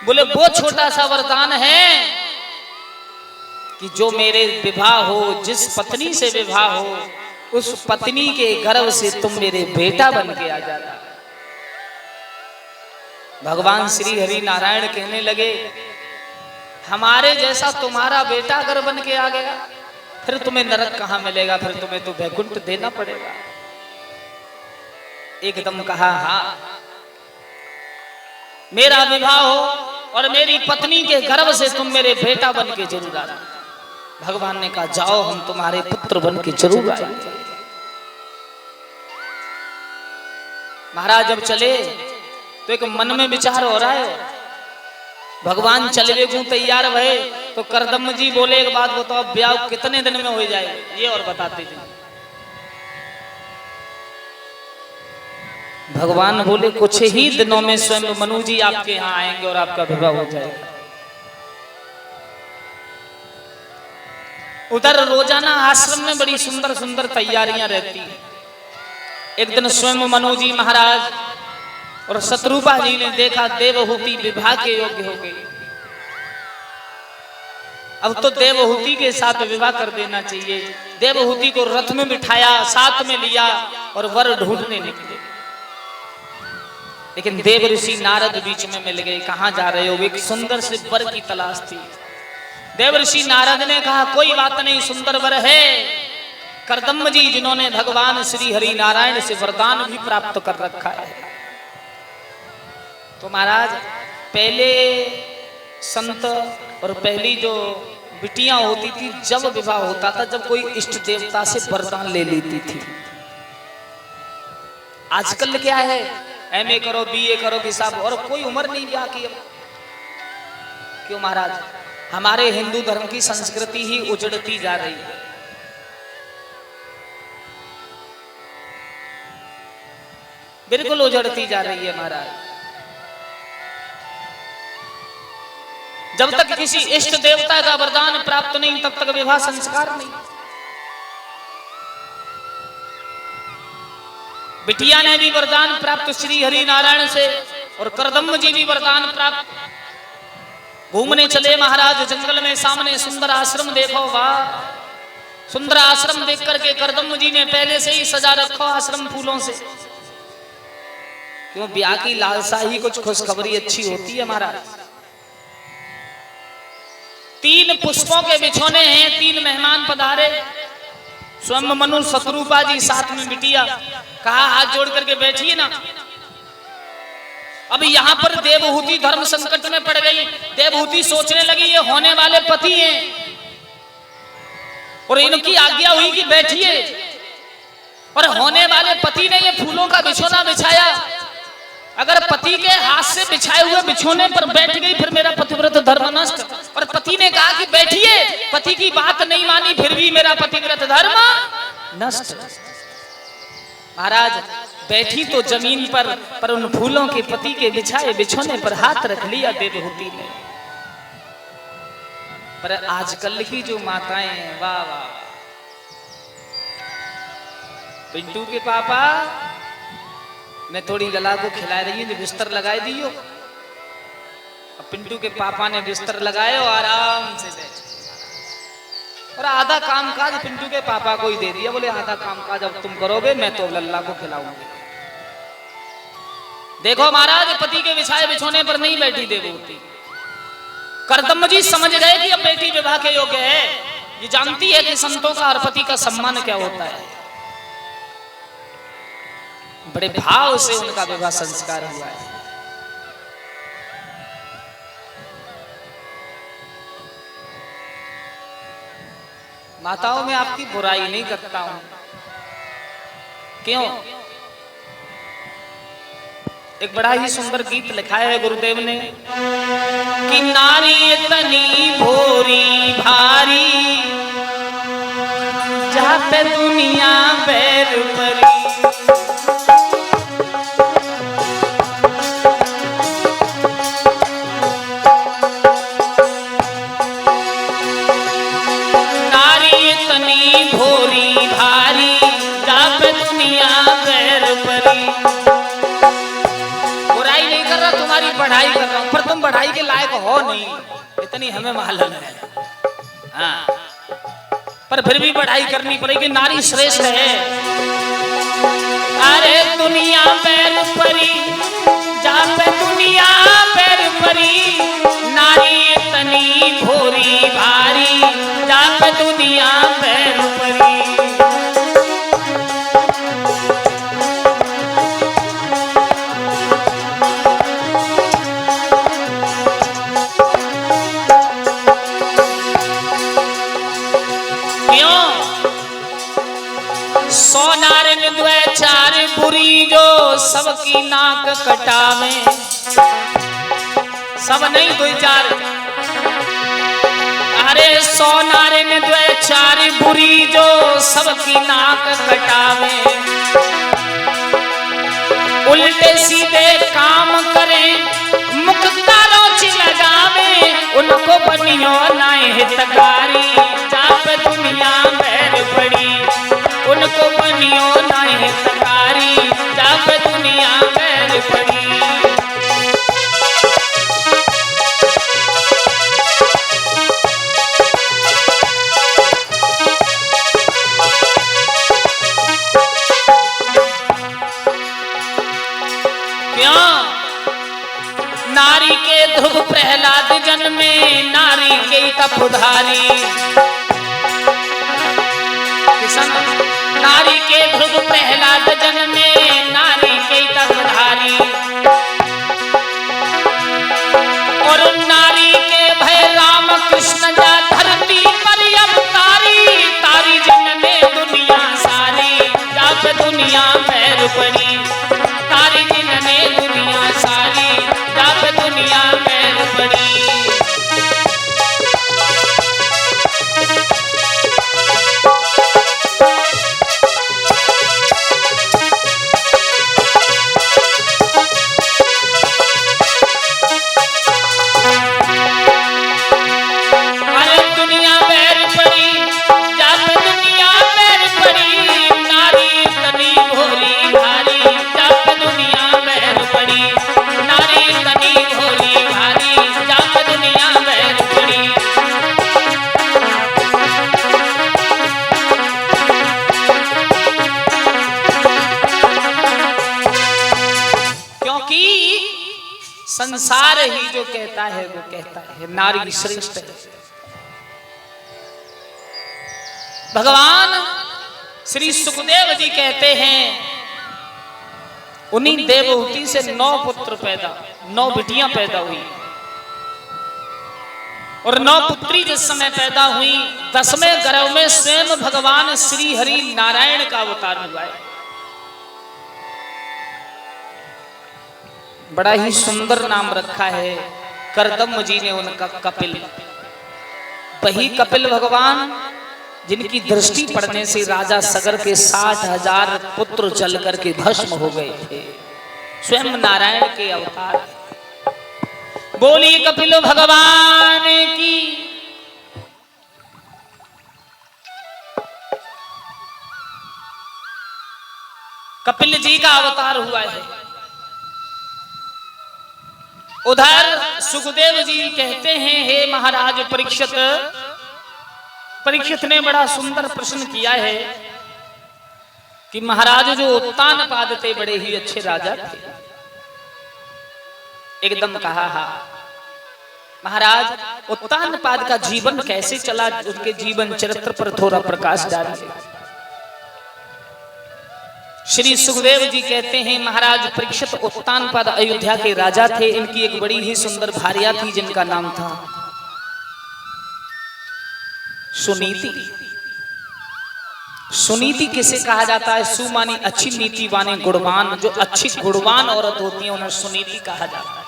बोले वो छोटा सा वरदान है कि जो मेरे विवाह हो, जिस पत्नी से विवाह हो, उस पत्नी के गर्भ से तुम मेरे बेटा बन के आ जाना। भगवान श्री हरि नारायण कहने लगे, हमारे जैसा तुम्हारा बेटा अगर बन के आ गया फिर तुम्हें नरक कहां मिलेगा, फिर तुम्हें तो वैकुंठ देना पड़ेगा। एकदम कहा, हाँ, मेरा विवाह हो और मेरी पत्नी के गर्भ से तुम मेरे बेटा बन के जरूर आना। भगवान ने कहा, जाओ, हम तुम्हारे पुत्र बन के जरूर आएंगे। महाराज जब चले तो एक मन में विचार हो रहा है, भगवान चलवे को तैयार भये तो करदम जी बोले, एक बात बताओ, ब्याह कितने दिन में हो जाए, ये और बताते थे। भगवान बोले, कुछ ही दिनों में स्वयं मनु जी आपके यहाँ आएंगे और आपका विवाह हो जाएगा। उधर रोजाना आश्रम में बड़ी सुंदर सुंदर तैयारियां रहती हैं। एक दिन स्वयं मनु जी महाराज और शत्रुपा जी ने देखा देवहूति विवाह के योग्य हो गई। अब तो देवहूति के साथ विवाह कर देना चाहिए। देवहूति को रथ में बिठाया, साथ में लिया और वर ढूंढने निकले। लेकिन देव ऋषि नारद बीच में मिल गए। कहां जा रहे हो? एक सुंदर से वर की तलाश थी। देव ऋषि नारद ने कहा, कोई बात नहीं, सुंदर वर है। करदम जी जिन्होंने भगवान श्री हरि नारायण से वरदान भी प्राप्त कर रखा है। तो महाराज पहले संत और पहली जो बिटियां होती थी, जब विवाह होता था, जब कोई इष्ट देवता से वरदान ले लेती थी। आजकल क्या है, एमए करो, बीए करो कि साहब, और कोई उम्र नहीं ब्याह की। क्यों महाराज? हमारे हिंदू धर्म की संस्कृति ही उजड़ती जा रही है। बिल्कुल उजड़ती जा रही है महाराज। जब तक किसी इष्ट देवता का वरदान प्राप्त नहीं, तब तक विवाह संस्कार नहीं। बिटिया ने भी वरदान प्राप्त श्री हरि नारायण से और करदम जी भी वरदान प्राप्त। घूमने चले महाराज जंगल में, सामने सुंदर आश्रम देखो, वाह, सुंदर आश्रम देख करके करदम जी ने पहले से ही सजा रखो आश्रम फूलों से। क्यों? ब्याह की लालसा ही कुछ खुशखबरी अच्छी होती है महाराज। 3 पुष्पों के बिछोने हैं, 3 मेहमान पधारे। स्वयं मनु, शत्रुपा जी, साथ में बिटिया। कहा, हाथ जोड़ करके बैठिए ना। अब यहाँ पर देवहूति धर्म संकट में पड़ गई। देवहूति सोचने लगी, ये होने वाले पति हैं और इनकी आज्ञा हुई कि बैठिए, और होने वाले पति ने ये फूलों का बिछोना बिछाया। अगर पति के हाथ से बिछाए हुए बिछोने पर बैठ गई फिर मेरा पतिव्रत धर्म नष्ट। और पति ने कहा कि बैठिए, पति की बात नहीं मानी, फिर भी मेरा पतिव्रत धर्म नष्ट। महाराज बैठी तो जमीन पर उन फूलों के पति के बिछाए बिछोने पर हाथ रख लिया देवहूति ने। पर आजकल की जो माताएं हैं, वाह वाह, पिंटू के पापा ने थोड़ी लला को खिला रही है, बिस्तर लगाए दियो। अब पिंटू के पापा ने बिस्तर लगाए और आराम से बैठे, और आधा कामकाज पिंटू के पापा को ही दे दिया। बोले, आधा कामकाज अब तुम करोगे, मैं तो लल्ला को खिलाऊंगी। देखो महाराज, पति के बिछाए बिछोने पर नहीं बैठी देवहूति। करदम जी समझ गए कि अब बेटी विवाह के योग्य है। ये जानती है कि संतों का और पति का सम्मान क्या होता है। बड़े भाव से उनका विवाह संस्कार हुआ है। माताओं में आपकी बुराई नहीं करता हूं, क्यों? एक बड़ा ही सुंदर गीत लिखा है गुरुदेव ने कि नारी इतनी भोरी भारी, जहां पे दुनिया बैर परी। पढ़ाई कर रहा हूँ, पर तुम पढ़ाई के लायक हो नहीं, इतनी हमें मालूम है। हाँ, पर फिर भी पढ़ाई करनी पड़ेगी, नारी श्रेष्ठ है। अरे दुनिया पैर परी, जाप दुनिया पैर परी, नारी इतनी भोरी भारी, जाप दुनिया पैर परी। सौ नारे में द्वे चार बुरी, जो सबकी नाक कटावे, सब नहीं दो चार। अरे 100 नारे में द्वे चार बुरी, जो सबकी नाक कटावे, उल्टे सीधे काम करे, मुख तारों लगावे, उनको बनियो नाए हितकारी, जाप दुनिया बैर पड़ी, उनको बनियो नाए हितकारी, जाप दुनिया बैर पड़ी। नारी के ध्रुव प्रहलाद जन्मे, नारी के तपधारी, नारी के ध्रुव प्रहलाद जन्मे, नारी के तपधारी, और नारी के भय राम कृष्ण जा धरती पर अवतारी, तारी जन्मे दुनिया सारी, जाप दुनिया पैर पड़ी, तारी जन्मे दुनिया सारी, जाप दुनिया पैर पड़ी। संसार ही जो कहता है वो कहता है नारी श्रेष्ठ है। भगवान श्री सुखदेव जी कहते हैं उन्हीं देवहूति से 9 पुत्र पैदा, 9 बिटियां पैदा हुई, और 9 पुत्री जिस समय पैदा हुई 10वें गर्भ में स्वयं भगवान श्री हरि नारायण का अवतार हुआ है। बड़ा ही सुंदर नाम रखा है करदम जी ने उनका, कपिल। वही कपिल भगवान जिनकी दृष्टि पड़ने से राजा सगर के 60,000 पुत्र जल करके भस्म हो गए थे, स्वयं नारायण के अवतार। बोली कपिल भगवान की। कपिल जी का अवतार हुआ है। उधर सुखदेव जी कहते हैं हे महाराज परीक्षित, परीक्षित ने बड़ा सुंदर प्रश्न किया है कि महाराज जो उत्तानपाद थे बड़े ही अच्छे राजा थे। एकदम कहा हा महाराज उत्तानपाद का जीवन कैसे चला, उनके जीवन चरित्र पर थोड़ा प्रकाश डालिए। श्री सुखदेव जी कहते हैं महाराज परीक्षित उत्तानपाद अयोध्या के राजा थे। इनकी एक बड़ी ही सुंदर भार्या थी जिनका नाम था सुनीति। सुनीति किसे कहा जाता है? सु मानी अच्छी, नीति वानी गुणवान। जो अच्छी गुणवान औरत होती है उन्हें सुनीति कहा जाता है।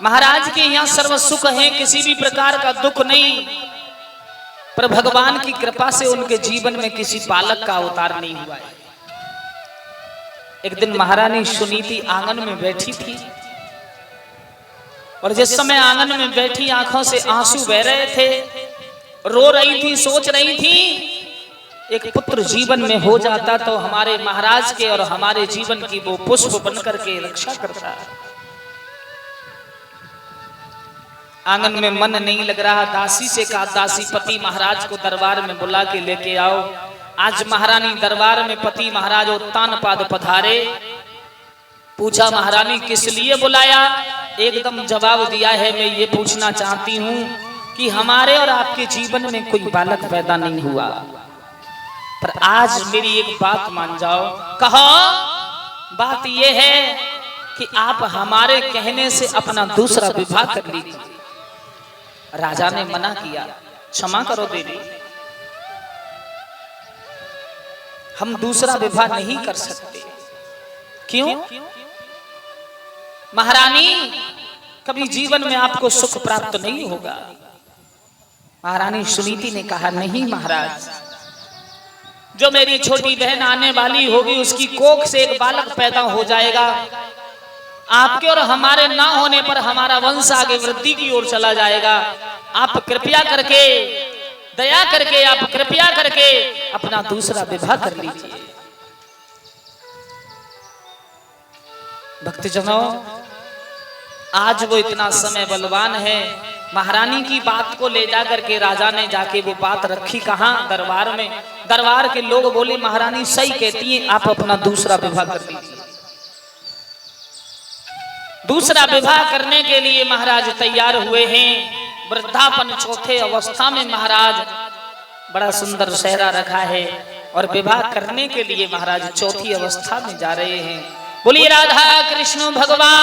महाराज के यहाँ सर्व सुख है, किसी भी प्रकार का दुख नहीं, पर भगवान की कृपा से उनके जीवन में किसी बालक का अवतार नहीं हुआ है। एक दिन महारानी सुनीति आंगन में बैठी थी, और जिस समय आंगन में बैठी आंखों से आंसू बह रहे थे, रो रही थी, सोच रही थी एक पुत्र जीवन में हो जाता तो हमारे महाराज के और हमारे जीवन की वो पुष्प बनकर के रक्षा करता। आंगन में मन नहीं लग रहा, दासी से कहा, दासी पति महाराज को दरबार में बुला के लेके आओ। आज महारानी दरबार में पति महाराज उत्तान पाद पधारे। पूछा महारानी किस लिए बुलाया? एकदम जवाब दिया है, मैं ये पूछना चाहती हूँ कि हमारे और आपके जीवन में कोई बालक पैदा नहीं हुआ, पर आज मेरी एक बात मान जाओ। कहो। बात ये है कि आप हमारे कहने से अपना दूसरा विवाह कर लीजिए। राजा ने मना किया, क्षमा करो देवी, हम दूसरा विवाह नहीं कर सकते। क्यों? महारानी, कभी जीवन में आपको सुख प्राप्त नहीं होगा। महारानी सुनीति ने कहा, नहीं महाराज, जो मेरी छोटी बहन आने वाली होगी उसकी कोख से एक बालक पैदा हो जाएगा। आपके और हमारे ना होने पर हमारा वंश आगे वृद्धि की ओर चला जाएगा। आप कृपया करके, दया करके, आप कृपया करके अपना दूसरा विवाह कर लीजिए। भक्तजनों, आज वो इतना समय बलवान है। महारानी की बात को ले जाकर के राजा ने जाके वो बात रखी कहां? दरबार में। दरबार के लोग बोले महारानी सही कहती है, आप अपना दूसरा विवाह कर लीजिए। दूसरा विवाह करने के लिए महाराज तैयार हुए हैं। वृद्धापन चौथे अवस्था में महाराज बड़ा सुंदर सेहरा रखा है और विवाह करने के लिए महाराज चौथी अवस्था में जा रहे हैं। बोलिए राधा कृष्ण भगवान